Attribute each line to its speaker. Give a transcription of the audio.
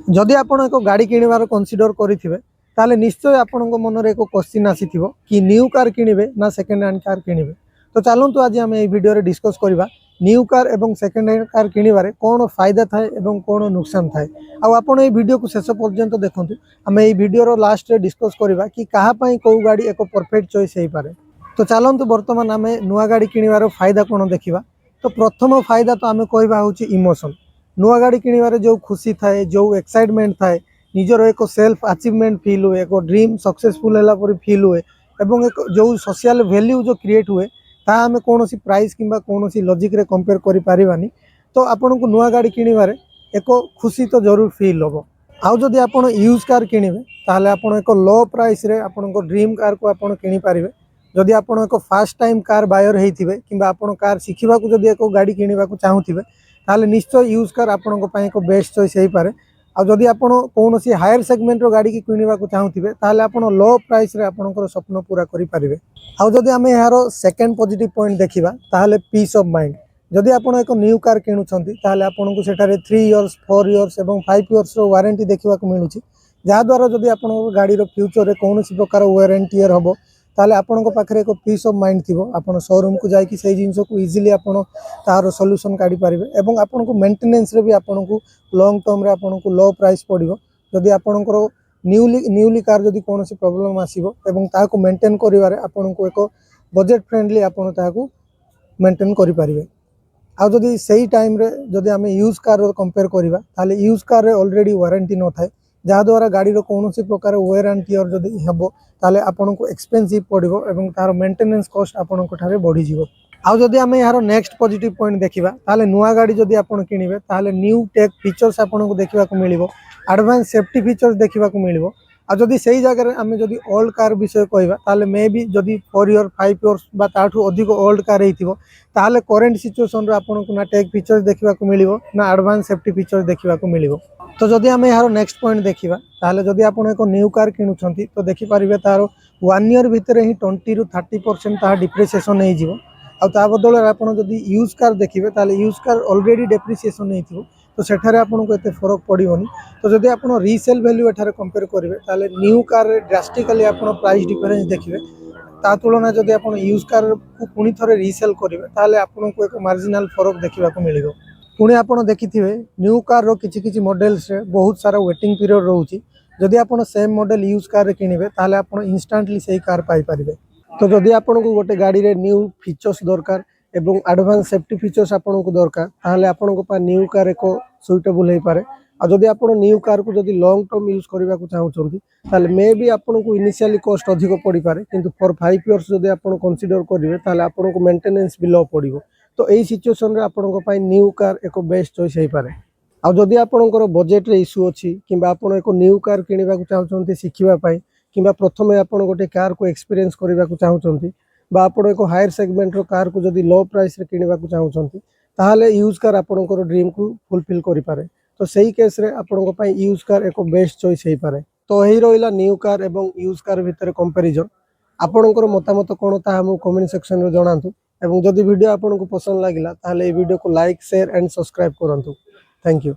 Speaker 1: जदि आपण एक गाड़ी किणवार कनसीडर करेंगे ताले निश्चय आपण मन एक क्वेश्चन आसीथिबो कि न्यू कार किणिबे ना सेकेंड हैंड कार किणिबे। तो चलतु आज आम ये वीडियो डिस्कस करवा न्यू कार एवं सेकेंड हैंड कार किणवारे कौन फायदा थाए एवं कौन नुकसान थाए। आपण ये वीडियो को शेष पर्यंत देखूँ। आम ये वीडियो लास्ट रे डिस्कस करवा कि कहापाई कौ गाड़ी एक परफेक्ट चॉइस हो पारे। तो चलतु बर्तमान आम नुआ गाड़ी किणवार फायदा कौन देखा। तो प्रथम फायदा तो आम कहवा हूँ इमोशन। नुआ गाड़ी किणवार जो खुशी थाए जो एक्साइटमेंट थाए निजर एक सेल्फ अचीवमेंट फील हुए एक ड्रीम सक्सेसफुल है फील हुए एवं एक जो सोशल वैल्यू जो क्रिएट हुए ता आम कौन प्राइस कि कौन लॉजिक रे कंपेयर करि पारिबानी। तो आपन को नुआ गाड़ी किणवारे एक खुशी तो जरूर फील हम। आउ जदि आपण यूज कार किणिबे ताहले आपण एक लो प्राइस रे आपण को ड्रीम कार को आपण किनि पारिबे। जदि आपण एक फर्स्ट टाइम कार बायर होइथिबे किंबा आपण कार शिखिबा को जदि एक गाड़ी किणिबा को चाहूथिबे ताहले निश्चय यूज कार आपण को पई एक बेस्ट चॉइस हो पारे। आउ जदि आपण कौन हायर सेगमेंट रो गाड़ी की किणवा को चाहूथिबे ताहले आपण लो प्राइस रे आपणकर स्वप्न पूरा करि पारिबे। आउ जदि आमे यार सेकंड पॉजिटिव पॉइंट देखिबा ताहले पीस ऑफ माइंड। जदि आपण एक न्यू कार किणुछंती ताहले आपण को सेठारे 3 इयर्स 4 इयर्स एवं 5 इयर्स रो वारंटी देखिबा को मिलुछि। जहा द्वारा जदि आपण गाड़ी रो फ्यूचर रे कौन प्रकार वारंटी ईयर हबो ताले आपण को पाखरे एक पीस ऑफ माइंड थिबो। आपण शोरूम को जाई कि सेही जिंस को इजीली आपण तार सॉल्यूशन काढी पारिबे एवं आपण को मेंटेनेंस रे भी आपण को लॉन्ग टर्म रे आपण को लो प्राइस पड़िबो। जदि आपणकर न्यूली कार जदि कौन प्रॉब्लम आसीबो एवं ताको मेंटेन करिवारे आपण को एक बजेट फ्रेंडली आपण ताको मेंटेन करि पारिबे। आ जदि सही टाइम रे जदि आमे यूज कार रो कंपेयर करिवा ताले यूज कार रे ऑलरेडी वारंटी न थाए जहा द्वारा गाड़ी रो कौन प्रकार वारंटी और जदि हबो ताले आपण को एक्सपेंसिव पड़िबो एवं तार मेंटेनेंस कॉस्ट आपण को ठारे बढ़ी जिवो। आउ जदि आमे यार नेक्स्ट पॉजिटिव पॉइंट देखिबा ताले नुआ गाड़ी जदि आपण किनिबे ताले न्यू टेक फीचर्स आपण को देखिबा को मिलिबो एडवांस सेफ्टी फीचर्स देखिबा को मिलिबो। आ जदि सही जगह आमे जदि ओल्ड कार विषय कहबा ताले मे बी जदि 4 इयर 5 इयर्स बा ताठू अधिक ओल्ड कार हेतिबो ताले करंट सिचुएशन रे आपण को ना टेक फीचर्स देखिबा को मिलिबो ना एडवांस सेफ्टी फीचर्स देखिबा को मिलिबो। तो जदि आमे यार नेक्स्ट पॉइंट देखिबा ताले जदि आपण एक न्यू कार किनुछंती तो देखि पारिबे तार 1 ईयर भितर ही 20 रु 30% ता डिप्रिसिएशन हे जिवो। आ ता बदल आपण जदि यूज कार देखिबे ताले यूज कार ऑलरेडी डेप्रिसिएशन हेतिबो तो सेठारे आपण को एते फरक पड़िबोनी। तो जदि आपण रीसेल वैल्यू एठारे कंपेयर करिवे ताले न्यू कार रे ड्रास्टिकली आपण प्राइस डिफरेंस देखिबे ता तुलना जदि आपण यूज कार को पुनी थरे रीसेल करिवे ताले आपण को एक मार्जिनल फरक देखिबा को मिलिबो। पुणी आपण देखिथिबे न्यू कार रो किछि मॉडल्स रे बहुत सारा वेटिंग पीरियड रहउची। जदि आपण सेम मॉडल यूज कार रे किनिबे ताले आपण इंस्टेंटली सही कार पाई परिबे। तो जदि आपण को गोटे गाड़ी रे न्यू फीचर्स दरकार एवं एडवांस सेफ्टी फीचर्स आपण को दरकार ताले आपण को पा न्यू कार एको सुइटेबल हे पारे। आ जदि आपण न्यू कार को जदि लॉन्ग टर्म यूज करबा को चाहउछंती ताले मे बी आपण को इनिशियली कॉस्ट अधिक पड़ी पारे किंतु फॉर 5 इयर्स जदि आपण कंसीडर करिवे ताले आपण को मेंटेनेंस भी लो पड़िबो। तो यही सिचुएशन रे आपण को पाई न्यू कार एक बेस्ट चॉइस हे पारे। आ जदि आपणकर बजेट रे इश्यू अछि किंबा आपण एक न्यू कार किनिबा को चाहउछंती शिखिबा पाई किंबा प्रथमे आपण गोटे कार को एक्सपीरियंस करबा को चाहउछंती बा आपण एक हायर सेगमेंट रो कार को जदि लो प्राइस रे किनिबा को चाहउछंती ताहाले यूज कार आपणकर ड्रीम को फुलफिल करि पारे। तो सही केस रे आपण को पाई यूज कार एक बेस्ट चॉइस हे पारे। तो एही रहिला न्यू कार एवं यूज कार भितर कंपैरिजन। आपणकर मतामत कोन ता हम कमेंट सेक्शन रे जणांतु एवं जदि वीडियो आपन को पसंद लागिला ताहले ए वीडियो को लाइक शेयर एंड सब्सक्राइब करंतु। Thank you.